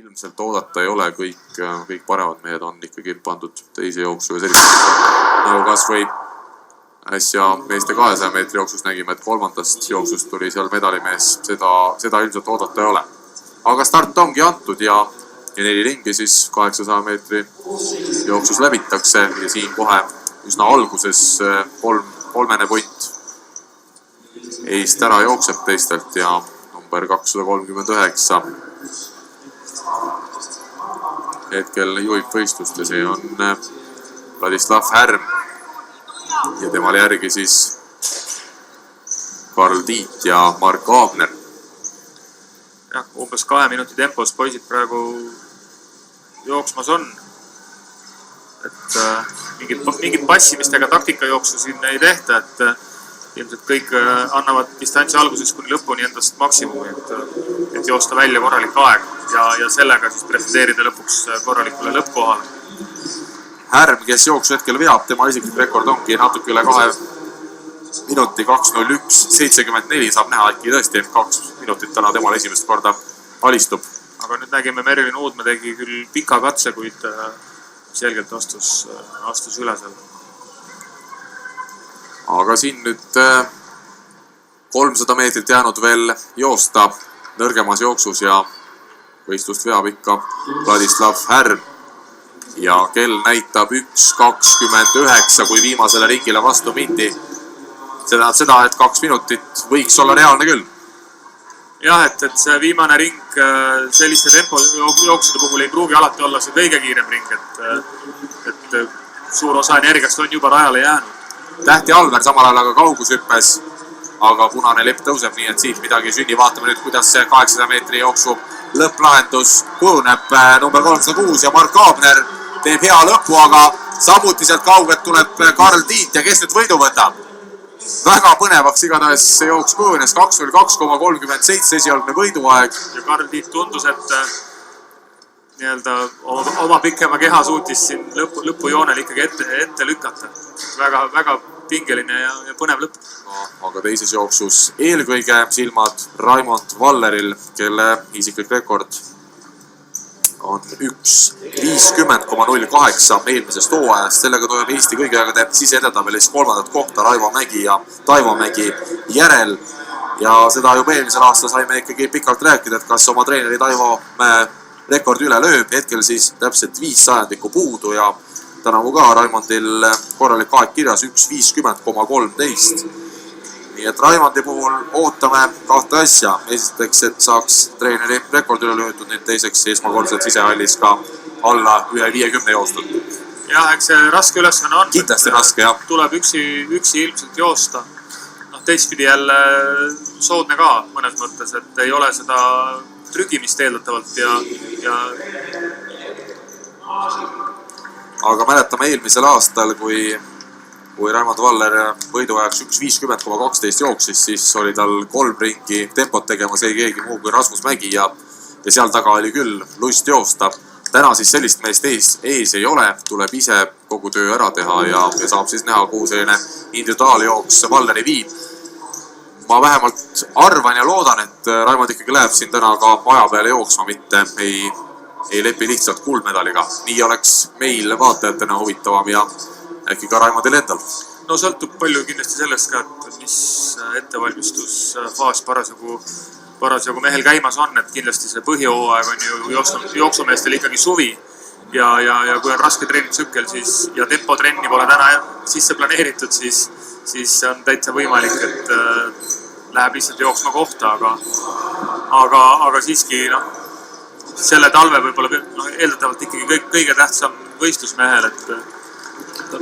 ilmselt oodata ei ole, kõik paremad mehed on ikkagi pandud teise jooksu ja sellist nagu kas või äsja meeste 200 meetri jooksus nägime, et kolmandast jooksust tuli seal medalimees, seda ilmselt oodata ei ole. Aga start ongi antud ja 4 ringi siis 800 meetri jooksus läbitakse ja siin kohe üsna alguses kolmene punt eest ära jookseb teistelt ja number 239 hetkel juhib võistlust ja see on Vladislav Härm ja temal järgi siis Karl Tiit ja Mark Aabner. Jah, umbes 2 minuti tempos poisid praegu jooksmas on. Et mingit passimist ega taktikajooksu siin ei tehta, et ilmselt kõik annavad distantsi alguses kuni lõpuni endast maksimumi, et joosta välja korralik aeg ja sellega siis pretendeerida lõpuks korralikule lõppkohale. Härm, kes jooksu hetkel veab, tema isiklik rekord ongi natuke üle 2 minuti 2.01.74, saab näha, äkki tõesti 2 minutit täna temal esimest korda alistub. Aga nüüd nägime Merlin Uudme tegi küll pika katse, kuid selgelt astus üle seal. Aga siin nüüd 300 meetrit jäänud veel joosta nõrgemas jooksus ja võistlust veab ikka Vladislav Härm. Ja kell näitab 1.29, kui viimasele ringile vastu mindi. See tähendab seda, et 2 minutit võiks olla reaalne küll. Jah, et see viimane ring selliste tempo jooksude puhul ei pruugi alati olla see kõige kiirem ring, et suur osa energiast on juba rajale jäänud. Tähti Alver samal ajal aga kaugushüppes, aga punane lepp tõuseb, nii et siit midagi sünni. Vaatame nüüd, kuidas see 800 meetri jooksu lõpplahendus kujuneb. Number 306 ja Mark Aabner teeb hea lõpu, aga samuti sealt kaugelt tuleb Karl Tiit ja kes nüüd võidu võtab? Väga põnevaks igatahes see jooks kujunes 2.02.37 esialgne võiduaeg. Ja Karl Tiit tundus, et oma pikema keha suutis siin lõpujoonel ikkagi ette lükata. Väga pingeline ja põnev lõpp. Aga teises jooksus eelkõige silmad Raimond Valleril, kelle isiklik rekord on 1.50.08 eelmisest hooajast. Sellega toimub Eesti kõige aega teeb siseedetabelis 3. kohta Raivo Mägi ja Taivo Mägi järel. Ja seda juba eelmisel aastal saime ikkagi pikalt rääkida, et kas oma treeneri Taivo Mäe rekordi üle lööb. Hetkel siis täpselt 5 sajandikku puudu ja tänavu ka Raimondil korralik aeg kirjas 1.50.13. Nii et Raimondi puhul ootame 2 asja. Esiteks, et saaks treeneri rekord üle löötud, nüüd teiseks esmakordselt sisehallis ka alla 1.50 joostud. Jah, eks see raske ülesanne on. Kindlasti raske, jah. Tuleb üksi ilmselt joosta. Teistpidi jälle soodne ka mõnes mõttes, et ei ole seda trügimist eeldatavalt ja... Aga mäletame eelmisel aastal, kui Raimond Valler võiduajaks 1.50.12 jooksis, siis oli tal 3 ringi tempot tegemas ei keegi muu kui Rasmus Mägi ja seal taga oli küll lust joosta. Täna siis sellist meest ees ei ole, tuleb ise kogu töö ära teha ja saab siis näha, kuhu selline individuaaljooks Valleri viib. Ma vähemalt arvan ja loodan, et Raimond ikkagi läheb siin täna ka aja peale jooksma, mitte ei lepi lihtsalt kuldmedaliga. Nii oleks meil vaatajatena huvitavam ja äkki ka Raimondil endal. No sõltub palju kindlasti sellest ka, et mis ettevalmistusfaas parasjagu mehel käimas on, et kindlasti see põhihooaeg on ju jooksumeestel ikkagi suvi ja kui on raske treenitsükkel ja tempotrenni pole täna sisse planeeritud, siis on täitsa võimalik, et läheb lihtsalt jooksma kohta, aga siiski selle talve võib-olla eeldatavalt ikkagi kõige tähtsam võistlusmehel, et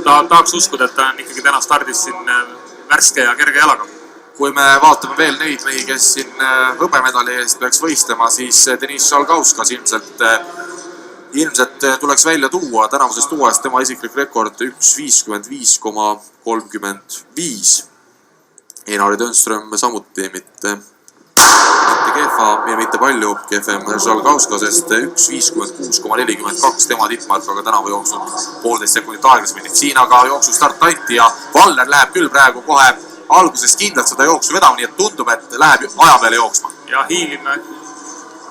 tahaks uskuda, et ta on ikkagi täna stardis siin värske ja kerge jalaga. Kui me vaatame veel neid mehi, kes siin hõbemedali eest peaks võistlema, siis Deniss Šalgauskas ilmselt tuleks välja tuua. Tänavusest uuest tema isiklik rekord 1.55.35. Einari Tönström samuti mitte kehva ja mitte palju kehvem Šalgauskasest 1.56.42 tema tippmark, aga tänavu jooksnud 1,5 sekundit aeglasemini. Siin aga jooksu start anti ja Valler läheb küll praegu kohe algusest kindlalt seda jooksu vedama, nii et tundub, et läheb aja peale jooksma. Ja hiilime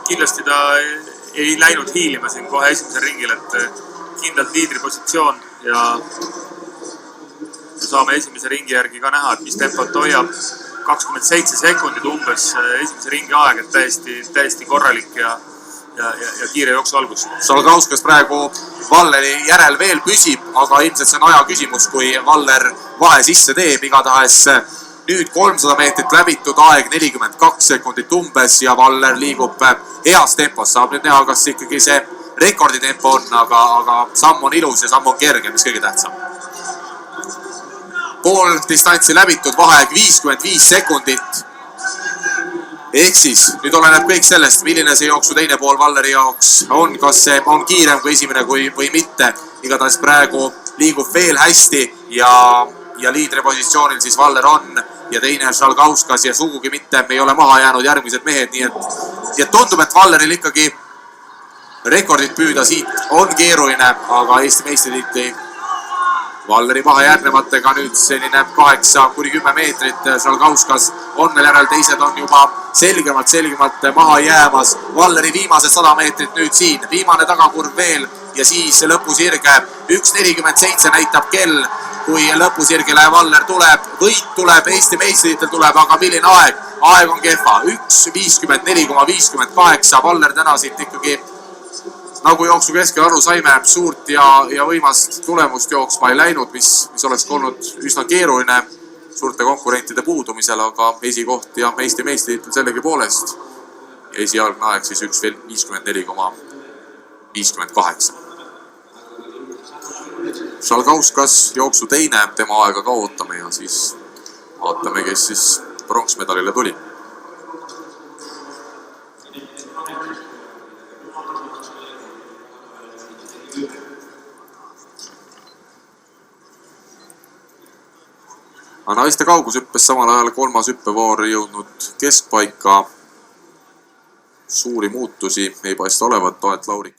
kindlasti ta ei läinud hiilima siin kohe esimesel ringil, et kindlalt liidripositsioon ja saame esimese ringi järgi ka näha, et mis tempot hoiab. 27 sekundit umbes esimese ringi aeg, et täiesti korralik ja kiire jooksu algus. Šalkauskas praegu Valleri järel veel püsib, aga ilmselt see on aja küsimus, kui Valler vahe sisse teeb. Igatahes nüüd 300 meetrit läbitud, aeg 42 sekundit umbes ja Valler liigub heas tempos. Saab nüüd näha, kas ikkagi see rekorditempo on, aga samm on ilus ja samm on kerge, mis kõige tähtsam. Pool distantsi läbitud, vaheaeg 55 sekundit. Ehk siis nüüd oleneb kõik sellest, milline see jooksu teine pool Valleri jaoks on, kas see on kiirem kui esimene või mitte. Igatahes praegu liigub veel hästi ja liidripositsioonil siis Valler on ja teine Šalkauskas ja sugugi mitte me ei ole maha jäänud järgmised mehed, nii et tundub, et Valleril ikkagi rekordit püüda siit on keeruline, aga Eesti meistritiitli Valleri vahe järgnevatega nüüd selline 8–10 meetrit. Šalkauskas on veel järel, teised on juba selgemalt maha jäämas. Valleri viimased 100 meetrit nüüd siin, viimane tagakurv veel ja siis lõpusirge. 1.47 näitab kell, kui lõpusirgele Valler tuleb, võit tuleb, Eesti meistritiitel tuleb, aga milline aeg? Aeg on kehva, 1.54,58. Valler täna siit ikkagi nagu jooksu keskel aru saime, suurt ja võimast tulemust jooksma ei läinud, mis oleks olnud üsna keeruline suurte konkurentide puudumisel, aga esikoht ja Eesti meistritiitel sellegi poolest. Ja esialgne aeg siis 1.54,58. Šalkauskas jooksu teine, tema aega ka ootame ja siis vaatame, kes siis pronksmedalile tuli. Naiste kaugushüppes samal ajal kolmas hüppevoor jõudnud keskpaika. Suuri muutusi ei paista olevat, Toet Laurik